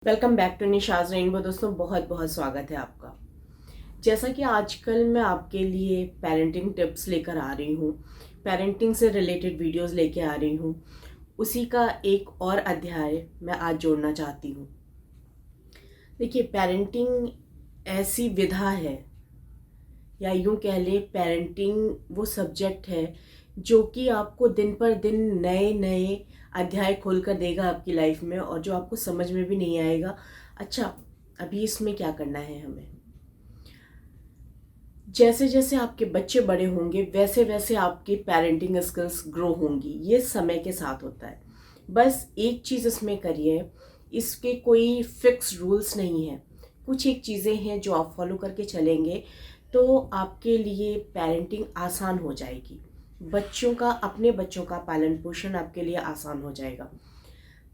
Welcome back to Nisha's Rainbow. दोस्तों बहुत बहुत स्वागत है आपका। जैसा कि आजकल मैं आपके लिए पेरेंटिंग टिप्स लेकर आ रही हूँ, पेरेंटिंग से रिलेटेड वीडियोस लेके आ रही हूँ, उसी का एक और अध्याय मैं आज जोड़ना चाहती हूँ। देखिए, पेरेंटिंग ऐसी विधा है, या यूँ कह लें पेरेंटिंग वो सब्जेक्ट है जो कि आपको दिन पर दिन नए नए अध्याय खोल कर देगा आपकी लाइफ में, और जो आपको समझ में भी नहीं आएगा अच्छा अभी इसमें क्या करना है हमें। जैसे जैसे आपके बच्चे बड़े होंगे वैसे वैसे आपकी पेरेंटिंग स्किल्स ग्रो होंगी। ये समय के साथ होता है। बस एक चीज़ इसमें करिए, इसके कोई फिक्स रूल्स नहीं है। कुछ एक चीज़ें हैं जो आप फॉलो करके चलेंगे तो आपके लिए पेरेंटिंग आसान हो जाएगी। बच्चों का, अपने बच्चों का पालन पोषण आपके लिए आसान हो जाएगा।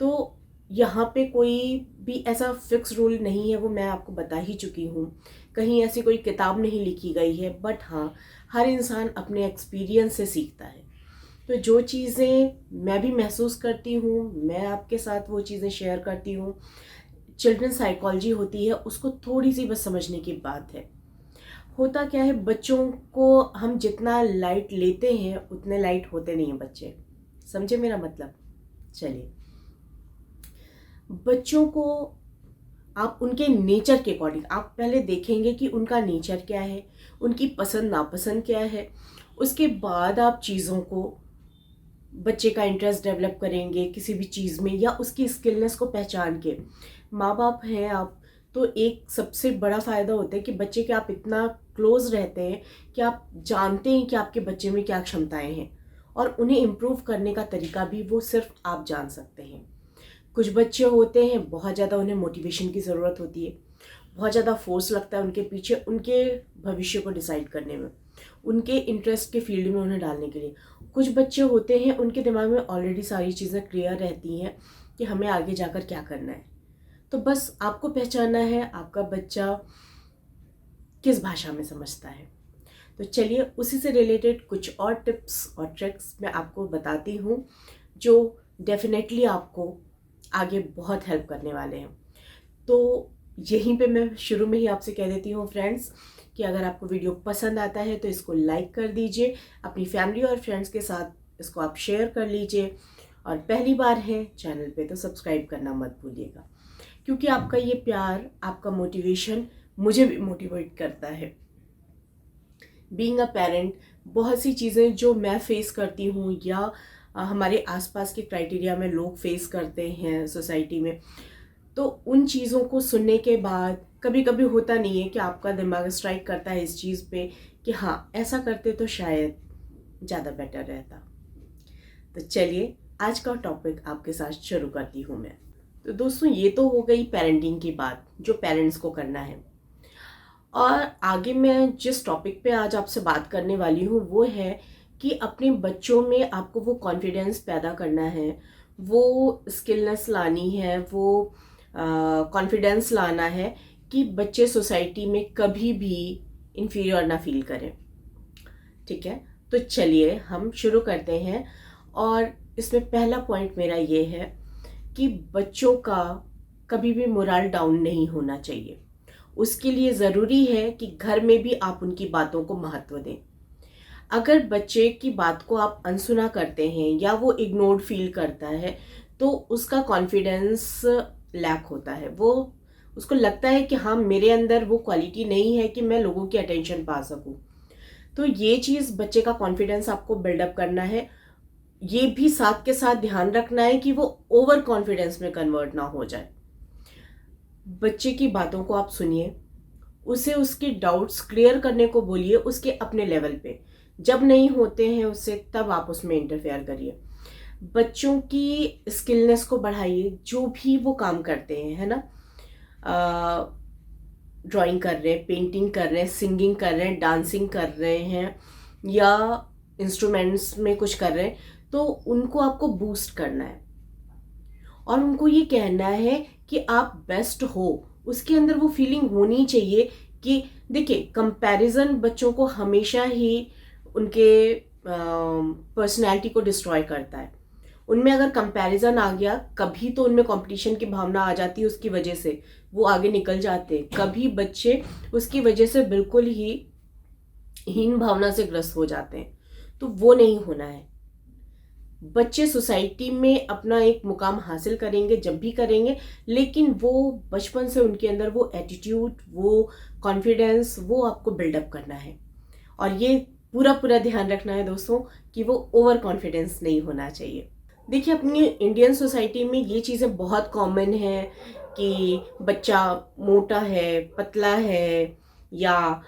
तो यहाँ पे कोई भी ऐसा फिक्स रूल नहीं है, वो मैं आपको बता ही चुकी हूँ। कहीं ऐसी कोई किताब नहीं लिखी गई है, बट हाँ, हर इंसान अपने एक्सपीरियंस से सीखता है। तो जो चीज़ें मैं भी महसूस करती हूँ, मैं आपके साथ वो चीज़ें शेयर करती हूँ। चिल्ड्रन साइकोलॉजी होती है, उसको थोड़ी सी बस समझने की बात है। होता क्या है, बच्चों को हम जितना लाइट लेते हैं उतने लाइट होते नहीं हैं बच्चे। समझे मेरा मतलब? चलिए, बच्चों को आप उनके नेचर के अकॉर्डिंग आप पहले देखेंगे कि उनका नेचर क्या है, उनकी पसंद नापसंद क्या है। उसके बाद आप चीज़ों को, बच्चे का इंटरेस्ट डेवलप करेंगे किसी भी चीज़ में, या उसकी स्किलनेस को पहचान के। माँ बाप हैं आप, तो एक सबसे बड़ा फ़ायदा होता है कि बच्चे के आप इतना क्लोज रहते हैं कि आप जानते हैं कि आपके बच्चे में क्या क्षमताएं हैं, और उन्हें इम्प्रूव करने का तरीका भी वो सिर्फ आप जान सकते हैं। कुछ बच्चे होते हैं बहुत ज़्यादा, उन्हें मोटिवेशन की ज़रूरत होती है, बहुत ज़्यादा फोर्स लगता है उनके पीछे, उनके भविष्य को डिसाइड करने में, उनके इंटरेस्ट के फील्ड में उन्हें डालने के लिए। कुछ बच्चे होते हैं उनके दिमाग में ऑलरेडी सारी चीज़ें क्लियर रहती हैं कि हमें आगे जाकर क्या करना है। तो बस आपको पहचानना है आपका बच्चा किस भाषा में समझता है। तो चलिए, उसी से रिलेटेड कुछ और टिप्स और ट्रिक्स मैं आपको बताती हूँ जो डेफिनेटली आपको आगे बहुत हेल्प करने वाले हैं। तो यहीं पे मैं शुरू में ही आपसे कह देती हूँ फ्रेंड्स, कि अगर आपको वीडियो पसंद आता है तो इसको लाइक कर दीजिए, अपनी फैमिली और फ्रेंड्स के साथ इसको आप शेयर कर लीजिए, और पहली बार है चैनल पे तो सब्सक्राइब करना मत भूलिएगा, क्योंकि आपका ये प्यार, आपका मोटिवेशन मुझे भी मोटिवेट करता है। बीइंग अ पेरेंट, बहुत सी चीज़ें जो मैं फेस करती हूँ या हमारे आसपास के क्राइटेरिया में लोग फेस करते हैं सोसाइटी में, तो उन चीज़ों को सुनने के बाद कभी कभी होता नहीं है कि आपका दिमाग स्ट्राइक करता है इस चीज़ पे कि हाँ, ऐसा करते तो शायद ज़्यादा बेटर रहता। तो चलिए, आज का टॉपिक आपके साथ शुरू करती हूँ मैं। तो दोस्तों, ये तो हो गई पेरेंटिंग की बात, जो पेरेंट्स को करना है। और आगे मैं जिस टॉपिक पे आज आपसे बात करने वाली हूँ वो है कि अपने बच्चों में आपको वो कॉन्फिडेंस पैदा करना है, वो स्किलनेस लानी है, वो कॉन्फिडेंस लाना है कि बच्चे सोसाइटी में कभी भी इन्फीरियर ना फील करें। ठीक है, तो चलिए हम शुरू करते हैं। और इसमें पहला पॉइंट मेरा ये है कि बच्चों का कभी भी मोरल डाउन नहीं होना चाहिए। उसके लिए ज़रूरी है कि घर में भी आप उनकी बातों को महत्व दें। अगर बच्चे की बात को आप अनसुना करते हैं या वो इग्नोर्ड फील करता है, तो उसका कॉन्फिडेंस लैक होता है। वो, उसको लगता है कि हाँ, मेरे अंदर वो क्वालिटी नहीं है कि मैं लोगों की अटेंशन पा सकूं। तो ये चीज़, बच्चे का कॉन्फिडेंस आपको बिल्डअप करना है। ये भी साथ के साथ ध्यान रखना है कि वो ओवर कॉन्फिडेंस में कन्वर्ट ना हो जाए। बच्चे की बातों को आप सुनिए, उसे उसके डाउट्स क्लियर करने को बोलिए उसके अपने लेवल पे। जब नहीं होते हैं उससे, तब आप उसमें इंटरफेयर करिए। बच्चों की स्किलनेस को बढ़ाइए, जो भी वो काम करते हैं, है ना, ड्राइंग कर रहे हैं, पेंटिंग कर रहे हैं, सिंगिंग कर रहे हैं, डांसिंग कर रहे हैं, या इंस्ट्रूमेंट्स में कुछ कर रहे हैं, तो उनको आपको बूस्ट करना है और उनको ये कहना है कि आप बेस्ट हो। उसके अंदर वो फीलिंग होनी चाहिए कि, देखिए, कंपैरिजन बच्चों को हमेशा ही उनके पर्सनैलिटी को डिस्ट्रॉय करता है। उनमें अगर कंपैरिजन आ गया, कभी तो उनमें कंपटीशन की भावना आ जाती है, उसकी वजह से वो आगे निकल जाते हैं। कभी बच्चे उसकी वजह से बिल्कुल ही हीन भावना से ग्रस्त हो जाते हैं। तो वो नहीं होना है। बच्चे सोसाइटी में अपना एक मुकाम हासिल करेंगे जब भी करेंगे, लेकिन वो बचपन से उनके अंदर वो एटीट्यूड, वो कॉन्फिडेंस, वो आपको बिल्डअप करना है। और ये पूरा पूरा ध्यान रखना है दोस्तों कि वो ओवर कॉन्फिडेंस नहीं होना चाहिए। देखिए, अपनी इंडियन सोसाइटी में ये चीज़ें बहुत कॉमन है कि बच्चा मोटा है, पतला है, या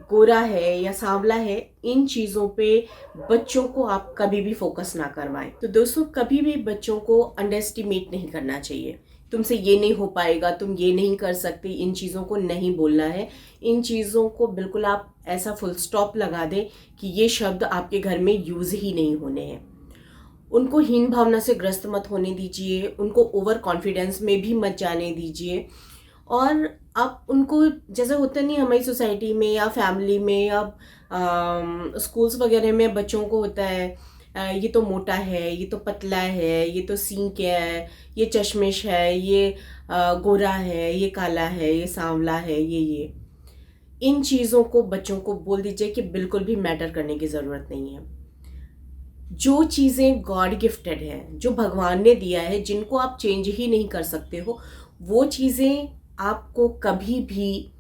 गोरा है या सांवला है। इन चीज़ों पे बच्चों को आप कभी भी फोकस ना करवाएं। तो दोस्तों, कभी भी बच्चों को अंडर एस्टिमेट नहीं करना चाहिए। तुमसे ये नहीं हो पाएगा, तुम ये नहीं कर सकती, इन चीज़ों को नहीं बोलना है। इन चीज़ों को बिल्कुल आप ऐसा फुल स्टॉप लगा दें कि ये शब्द आपके घर में यूज़ ही नहीं होने हैं। उनको हीन भावना से ग्रस्त मत होने दीजिए, उनको ओवर कॉन्फिडेंस में भी मत जाने दीजिए। और आप उनको, जैसे होता नहीं हमारी सोसाइटी में या फैमिली में या स्कूल्स वगैरह में बच्चों को होता है ये तो मोटा है, ये तो पतला है, ये तो सींक है, ये चश्मिश है, ये गोरा है, ये काला है, ये सांवला है, ये इन चीज़ों को बच्चों को बोल दीजिए कि बिल्कुल भी मैटर करने की ज़रूरत नहीं है। जो चीज़ें गॉड गिफ्टेड है, जो भगवान ने दिया है, जिनको आप चेंज ही नहीं कर सकते हो, वो चीज़ें आपको कभी भी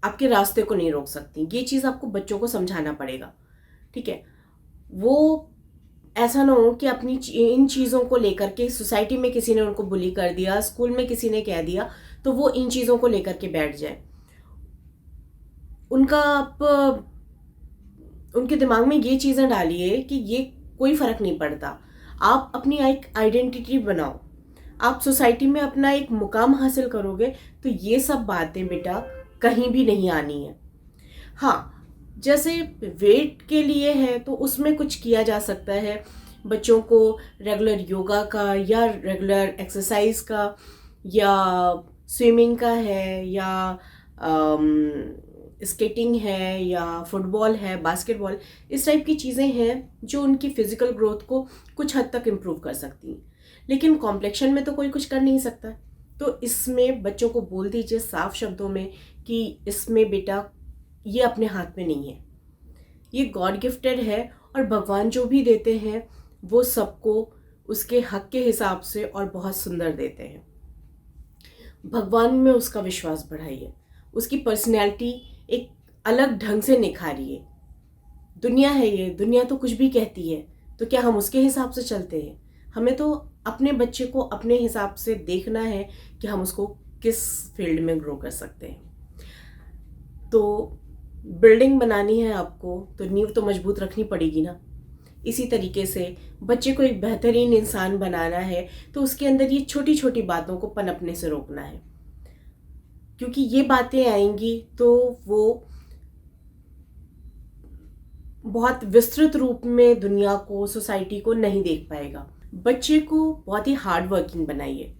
आपके रास्ते को नहीं रोक सकती। ये चीज़ आपको बच्चों को समझाना पड़ेगा, ठीक है। वो ऐसा ना हो कि अपनी इन चीज़ों को लेकर के सोसाइटी में किसी ने उनको बुली कर दिया, स्कूल में किसी ने कह दिया, तो वो इन चीज़ों को लेकर के बैठ जाए। उनका आप उनके दिमाग में ये चीज़ें डालिए कि ये कोई फ़र्क नहीं पड़ता। आप अपनी एक आइडेंटिटी बनाओ, आप सोसाइटी में अपना एक मुकाम हासिल करोगे, तो ये सब बातें बेटा कहीं भी नहीं आनी है। हाँ, जैसे वेट के लिए है तो उसमें कुछ किया जा सकता है। बच्चों को रेगुलर योगा का या रेगुलर एक्सरसाइज का या स्विमिंग का है या स्केटिंग है या फुटबॉल है, बास्केटबॉल, इस टाइप की चीज़ें हैं जो उनकी फ़िज़िकल ग्रोथ को कुछ हद तक इम्प्रूव कर सकती हैं। लेकिन कॉम्प्लेक्शन में तो कोई कुछ कर नहीं सकता। तो इसमें बच्चों को बोल दीजिए साफ शब्दों में कि इसमें बेटा ये अपने हाथ में नहीं है, ये गॉड गिफ्टेड है और भगवान जो भी देते हैं वो सबको उसके हक के हिसाब से और बहुत सुंदर देते हैं। भगवान में उसका विश्वास बढ़ाइए, उसकी पर्सनैलिटी एक अलग ढंग से निखारिए। दुनिया है ये, दुनिया तो कुछ भी कहती है, तो क्या हम उसके हिसाब से चलते हैं? हमें तो अपने बच्चे को अपने हिसाब से देखना है कि हम उसको किस फील्ड में ग्रो कर सकते हैं। तो बिल्डिंग बनानी है आपको तो नींव तो मजबूत रखनी पड़ेगी ना। इसी तरीके से बच्चे को एक बेहतरीन इंसान बनाना है तो उसके अंदर ये छोटी छोटी बातों को पनपने से रोकना है, क्योंकि ये बातें आएंगी तो वो बहुत विस्तृत रूप में दुनिया को, सोसाइटी को नहीं देख पाएगा। बच्चे को बहुत ही हार्ड वर्किंग बनाइए।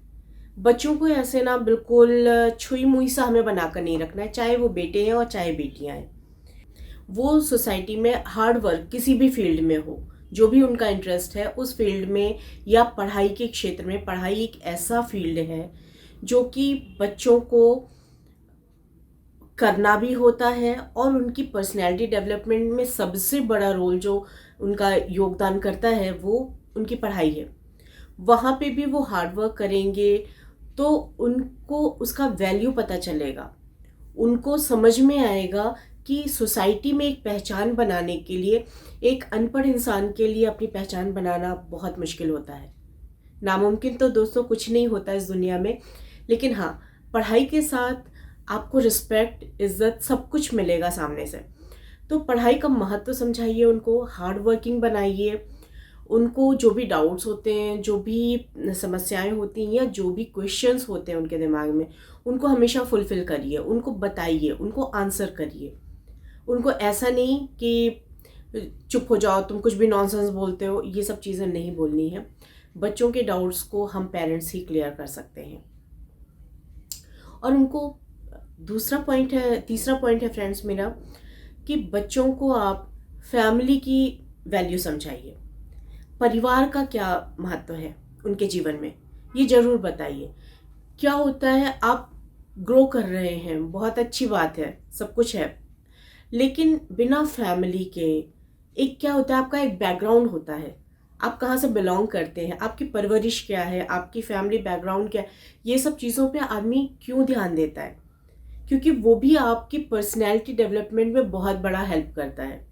बच्चों को ऐसे ना बिल्कुल छुई मुई सा हमें बनाकर नहीं रखना है, चाहे वो बेटे हैं और चाहे बेटियां हैं। वो सोसाइटी में हार्ड वर्क किसी भी फील्ड में हो, जो भी उनका इंटरेस्ट है उस फील्ड में, या पढ़ाई के क्षेत्र में। पढ़ाई एक ऐसा फील्ड है जो कि बच्चों को करना भी होता है और उनकी पर्सनैलिटी डेवलपमेंट में सबसे बड़ा रोल जो उनका योगदान करता है वो उनकी पढ़ाई है। वहाँ पे भी वो हार्ड वर्क करेंगे तो उनको उसका वैल्यू पता चलेगा, उनको समझ में आएगा कि सोसाइटी में एक पहचान बनाने के लिए, एक अनपढ़ इंसान के लिए अपनी पहचान बनाना बहुत मुश्किल होता है। नामुमकिन तो दोस्तों कुछ नहीं होता इस दुनिया में, लेकिन हाँ, पढ़ाई के साथ आपको रिस्पेक्ट, इज्जत सब कुछ मिलेगा सामने से। तो पढ़ाई का महत्व समझाइए, उनको हार्ड वर्किंग बनाइए, उनको जो भी डाउट्स होते हैं, जो भी समस्याएं होती हैं या जो भी क्वेश्चंस होते हैं उनके दिमाग में, उनको हमेशा फुलफिल करिए, उनको बताइए, उनको आंसर करिए। उनको ऐसा नहीं कि चुप हो जाओ, तुम कुछ भी नॉनसेंस बोलते हो, ये सब चीज़ें नहीं बोलनी है। बच्चों के डाउट्स को हम पेरेंट्स ही क्लियर कर सकते हैं। और उनको तीसरा पॉइंट है फ्रेंड्स मेरा, कि बच्चों को आप फैमिली की वैल्यू समझाइए। परिवार का क्या महत्व है उनके जीवन में, ये ज़रूर बताइए। क्या होता है, आप ग्रो कर रहे हैं, बहुत अच्छी बात है, सब कुछ है, लेकिन बिना फैमिली के एक क्या होता है, आपका एक बैकग्राउंड होता है, आप कहाँ से बिलोंग करते हैं, आपकी परवरिश क्या है, आपकी फैमिली बैकग्राउंड क्या है, ये सब चीज़ों पे आदमी क्यों ध्यान देता है? क्योंकि वो भी आपकी पर्सनैलिटी डेवलपमेंट में बहुत बड़ा हेल्प करता है।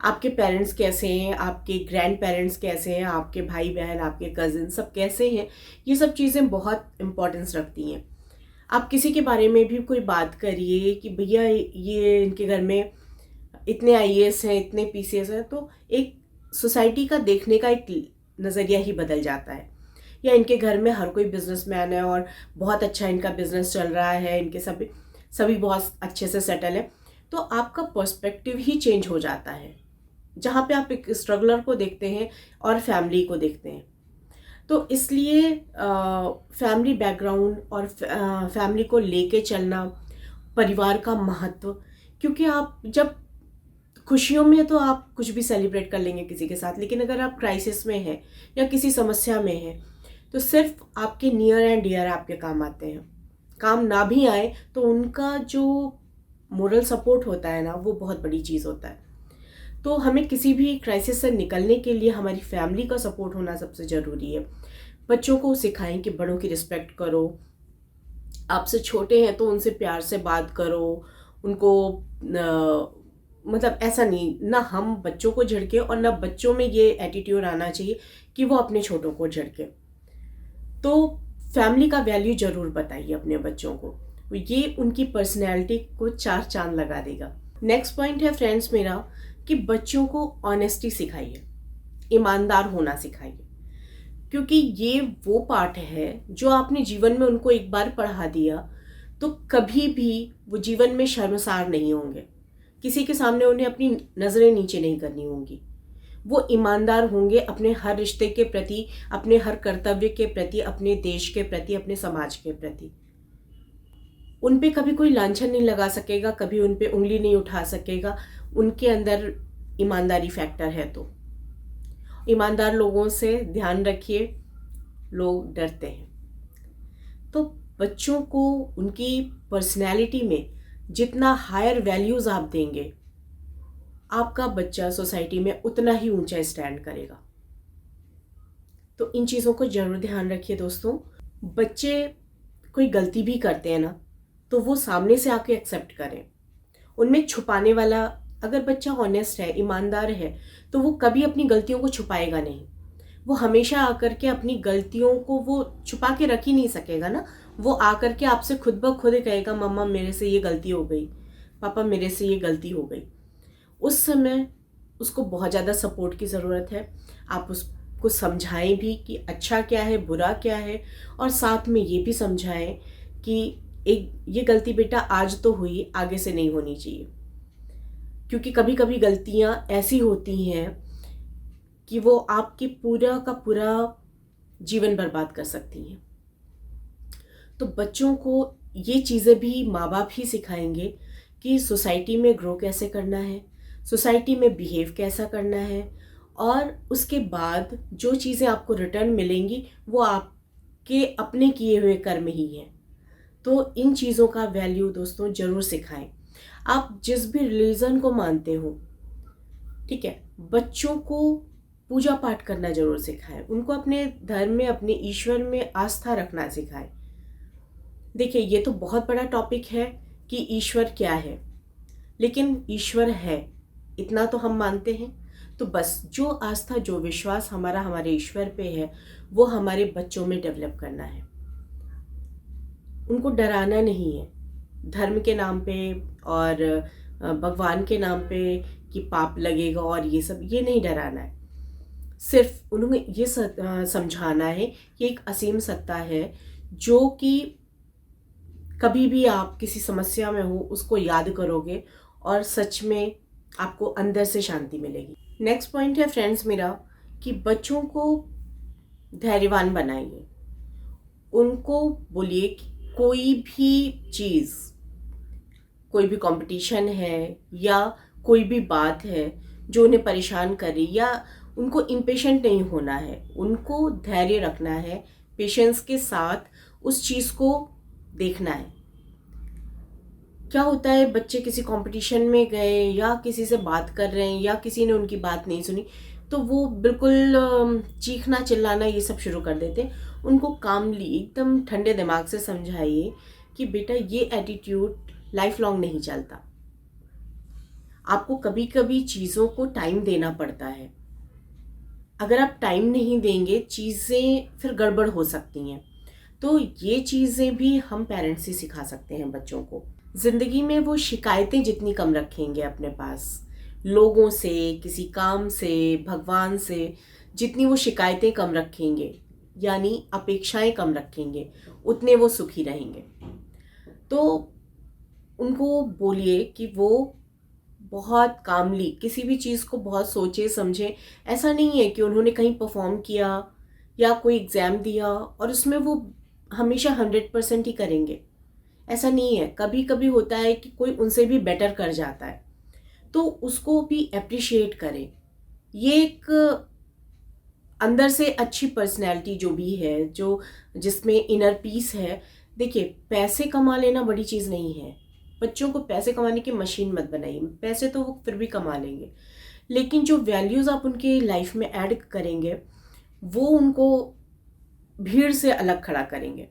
आपके पेरेंट्स कैसे हैं, आपके ग्रैंड पेरेंट्स कैसे हैं, आपके भाई बहन, आपके कज़िन सब कैसे हैं, ये सब चीज़ें बहुत इम्पोर्टेंस रखती हैं। आप किसी के बारे में भी कोई बात करिए कि भैया ये इनके घर में इतने आईएएस हैं, इतने पीसीएस हैं, तो एक सोसाइटी का देखने का एक नज़रिया ही बदल जाता है। या इनके घर में हर कोई बिजनेसमैन है और बहुत अच्छा इनका बिजनेस चल रहा है, इनके सभी सभी बहुत अच्छे से सेटल है, तो आपका पर्सपेक्टिव ही चेंज हो जाता है। जहाँ पे आप एक स्ट्रगलर को देखते हैं और फैमिली को देखते हैं, तो इसलिए फैमिली बैकग्राउंड और फैमिली को लेके चलना, परिवार का महत्व, क्योंकि आप जब खुशियों में तो आप कुछ भी सेलिब्रेट कर लेंगे किसी के साथ, लेकिन अगर आप क्राइसिस में हैं या किसी समस्या में हैं, तो सिर्फ आपके नियर एंड डियर आपके काम आते हैं। काम ना भी आए तो उनका जो मोरल सपोर्ट होता है ना, वो बहुत बड़ी चीज़ होता है। तो हमें किसी भी क्राइसिस से निकलने के लिए हमारी फैमिली का सपोर्ट होना सबसे ज़रूरी है। बच्चों को सिखाएं कि बड़ों की रिस्पेक्ट करो, आपसे छोटे हैं तो उनसे प्यार से बात करो, उनको मतलब ऐसा नहीं ना हम बच्चों को झिड़के और ना बच्चों में ये एटीट्यूड आना चाहिए कि वो अपने छोटों को झिड़के। तो फैमिली का वैल्यू ज़रूर बताइए अपने बच्चों को, ये उनकी पर्सनैलिटी को चार चांद लगा देगा। नेक्स्ट पॉइंट है फ्रेंड्स मेरा कि बच्चों को ऑनेस्टी सिखाइए, ईमानदार होना सिखाइए, क्योंकि ये वो पार्ट है जो आपने जीवन में उनको एक बार पढ़ा दिया तो कभी भी वो जीवन में शर्मसार नहीं होंगे, किसी के सामने उन्हें अपनी नज़रें नीचे नहीं करनी होंगी। वो ईमानदार होंगे अपने हर रिश्ते के प्रति, अपने हर कर्तव्य के प्रति, अपने देश के प्रति, अपने समाज के प्रति। उन पे कभी कोई लांछन नहीं लगा सकेगा, कभी उन पे उंगली नहीं उठा सकेगा। उनके अंदर ईमानदारी फैक्टर है। तो ईमानदार लोगों से ध्यान रखिए, लोग डरते हैं। तो बच्चों को उनकी पर्सनैलिटी में जितना हायर वैल्यूज़ आप देंगे, आपका बच्चा सोसाइटी में उतना ही ऊंचा स्टैंड करेगा। तो इन चीज़ों को जरूर ध्यान रखिए दोस्तों। बच्चे कोई गलती भी करते हैं ना, तो वो सामने से आके एक्सेप्ट करें। उनमें छुपाने वाला, अगर बच्चा ऑनेस्ट है, ईमानदार है, तो वो कभी अपनी गलतियों को छुपाएगा नहीं। वो हमेशा आकर के अपनी गलतियों को वो छुपा के रख ही नहीं सकेगा ना। वो आकर के आपसे खुद ब खुद कहेगा, मम्मा मेरे से ये गलती हो गई, पापा मेरे से ये गलती हो गई। उस समय उसको बहुत ज़्यादा सपोर्ट की ज़रूरत है। आप उसको समझाएं भी कि अच्छा क्या है, बुरा क्या है, और साथ में ये भी समझाएं कि एक ये गलती बेटा आज तो हुई, आगे से नहीं होनी चाहिए। क्योंकि कभी कभी गलतियां ऐसी होती हैं कि वो आपके पूरा का पूरा जीवन बर्बाद कर सकती हैं। तो बच्चों को ये चीज़ें भी माँ बाप ही सिखाएंगे कि सोसाइटी में ग्रो कैसे करना है, सोसाइटी में बिहेव कैसा करना है, और उसके बाद जो चीज़ें आपको रिटर्न मिलेंगी वो आपके अपने किए हुए कर्म ही हैं। तो इन चीज़ों का वैल्यू दोस्तों ज़रूर सिखाएं। आप जिस भी रिलीजन को मानते हो, ठीक है, बच्चों को पूजा पाठ करना जरूर सिखाएं, उनको अपने धर्म में, अपने ईश्वर में आस्था रखना सिखाएं। देखिए, ये तो बहुत बड़ा टॉपिक है कि ईश्वर क्या है, लेकिन ईश्वर है इतना तो हम मानते हैं। तो बस जो आस्था, जो विश्वास हमारा हमारे ईश्वर पे है, वो हमारे बच्चों में डेवलप करना है। उनको डराना नहीं है धर्म के नाम पे और भगवान के नाम पे कि पाप लगेगा और ये सब, ये नहीं डराना है। सिर्फ उन्हें ये समझाना है कि एक असीम सत्ता है जो कि कभी भी आप किसी समस्या में हो उसको याद करोगे और सच में आपको अंदर से शांति मिलेगी। नेक्स्ट पॉइंट है फ्रेंड्स मेरा कि बच्चों को धैर्यवान बनाइए। उनको बोलिए कि कोई भी चीज़, कोई भी कंपटीशन है या कोई भी बात है जो उन्हें परेशान करे या उनको इम्पेशेंट नहीं होना है, उनको धैर्य रखना है, पेशेंस के साथ उस चीज़ को देखना है। क्या होता है, बच्चे किसी कंपटीशन में गए या किसी से बात कर रहे हैं या किसी ने उनकी बात नहीं सुनी तो वो बिल्कुल चीखना चिल्लाना ये सब शुरू कर देते हैं। उनको कामली एकदम ठंडे दिमाग से समझाइए कि बेटा ये एटीट्यूड लाइफ लॉन्ग नहीं चलता। आपको कभी कभी चीज़ों को टाइम देना पड़ता है। अगर आप टाइम नहीं देंगे चीज़ें फिर गड़बड़ हो सकती हैं। तो ये चीज़ें भी हम पेरेंट्स ही सिखा सकते हैं बच्चों को। ज़िंदगी में वो शिकायतें जितनी कम रखेंगे अपने पास, लोगों से, किसी काम से, भगवान से, जितनी वो शिकायतें कम रखेंगे यानी अपेक्षाएं कम रखेंगे, उतने वो सुखी रहेंगे। तो उनको बोलिए कि वो बहुत कामली किसी भी चीज़ को बहुत सोचे समझे। ऐसा नहीं है कि उन्होंने कहीं परफॉर्म किया या कोई एग्ज़ाम दिया और उसमें वो हमेशा 100% ही करेंगे, ऐसा नहीं है। कभी कभी होता है कि कोई उनसे भी बेटर कर जाता है तो उसको भी अप्रिशिएट करें। ये एक अंदर से अच्छी पर्सनैलिटी जो भी है, जो जिसमें इनर पीस है। देखिए, पैसे कमा लेना बड़ी चीज़ नहीं है। बच्चों को पैसे कमाने की मशीन मत बनाइए, पैसे तो वो फिर भी कमा लेंगे, लेकिन जो वैल्यूज़ आप उनके लाइफ में ऐड करेंगे वो उनको भीड़ से अलग खड़ा करेंगे।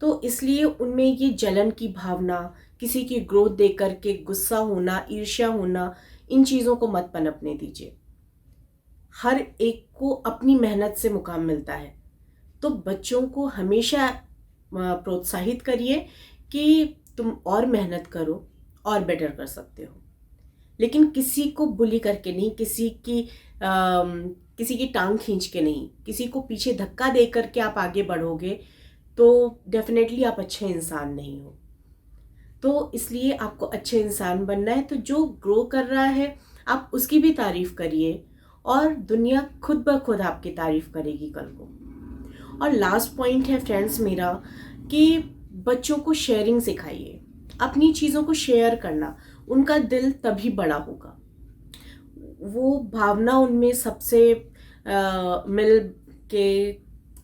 तो इसलिए उनमें ये जलन की भावना, किसी की ग्रोथ देख करके गुस्सा होना, ईर्ष्या होना, इन चीज़ों को मत पनपने दीजिए। हर एक को अपनी मेहनत से मुकाम मिलता है। तो बच्चों को हमेशा प्रोत्साहित करिए कि तुम और मेहनत करो और बेटर कर सकते हो, लेकिन किसी को बुली करके नहीं, किसी की टांग खींच के नहीं, किसी को पीछे धक्का दे करके आप आगे बढ़ोगे तो डेफिनेटली आप अच्छे इंसान नहीं हो। तो इसलिए आपको अच्छे इंसान बनना है, तो जो ग्रो कर रहा है आप उसकी भी तारीफ करिए और दुनिया खुद ब खुद आपकी तारीफ करेगी कल को। और लास्ट पॉइंट है फ्रेंड्स मेरा कि बच्चों को शेयरिंग सिखाइए, अपनी चीज़ों को शेयर करना। उनका दिल तभी बड़ा होगा, वो भावना उनमें सबसे मिल के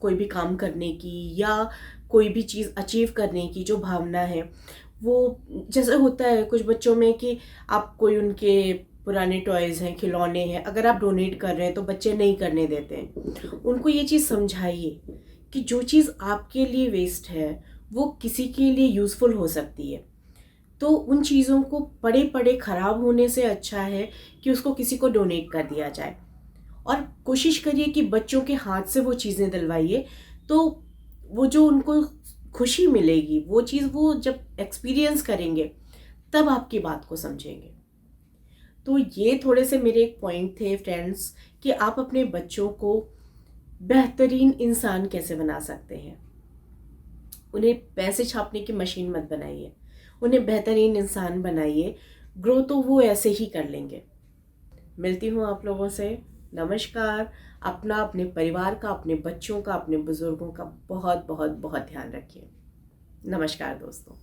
कोई भी काम करने की या कोई भी चीज़ अचीव करने की जो भावना है, वो जैसे होता है कुछ बच्चों में कि आप कोई उनके पुराने टॉयज़ हैं, खिलौने हैं, अगर आप डोनेट कर रहे हैं तो बच्चे नहीं करने देते हैं। उनको ये चीज़ समझाइए कि जो चीज़ आपके लिए वेस्ट है वो किसी के लिए यूज़फुल हो सकती है। तो उन चीज़ों को पड़े पड़े ख़राब होने से अच्छा है कि उसको किसी को डोनेट कर दिया जाए। और कोशिश करिए कि बच्चों के हाथ से वो चीज़ें दिलवाइए, तो वो जो उनको खुशी मिलेगी, वो चीज़ वो जब एक्सपीरियंस करेंगे तब आपकी बात को समझेंगे। तो ये थोड़े से मेरे एक पॉइंट थे फ्रेंड्स कि आप अपने बच्चों को बेहतरीन इंसान कैसे बना सकते हैं। उन्हें पैसे छापने की मशीन मत बनाइए, उन्हें बेहतरीन इंसान बनाइए। ग्रो तो वो ऐसे ही कर लेंगे। मिलती हूँ आप लोगों से। नमस्कार। अपना, अपने परिवार का, अपने बच्चों का, अपने बुजुर्गों का बहुत बहुत बहुत ध्यान रखिए। नमस्कार दोस्तों।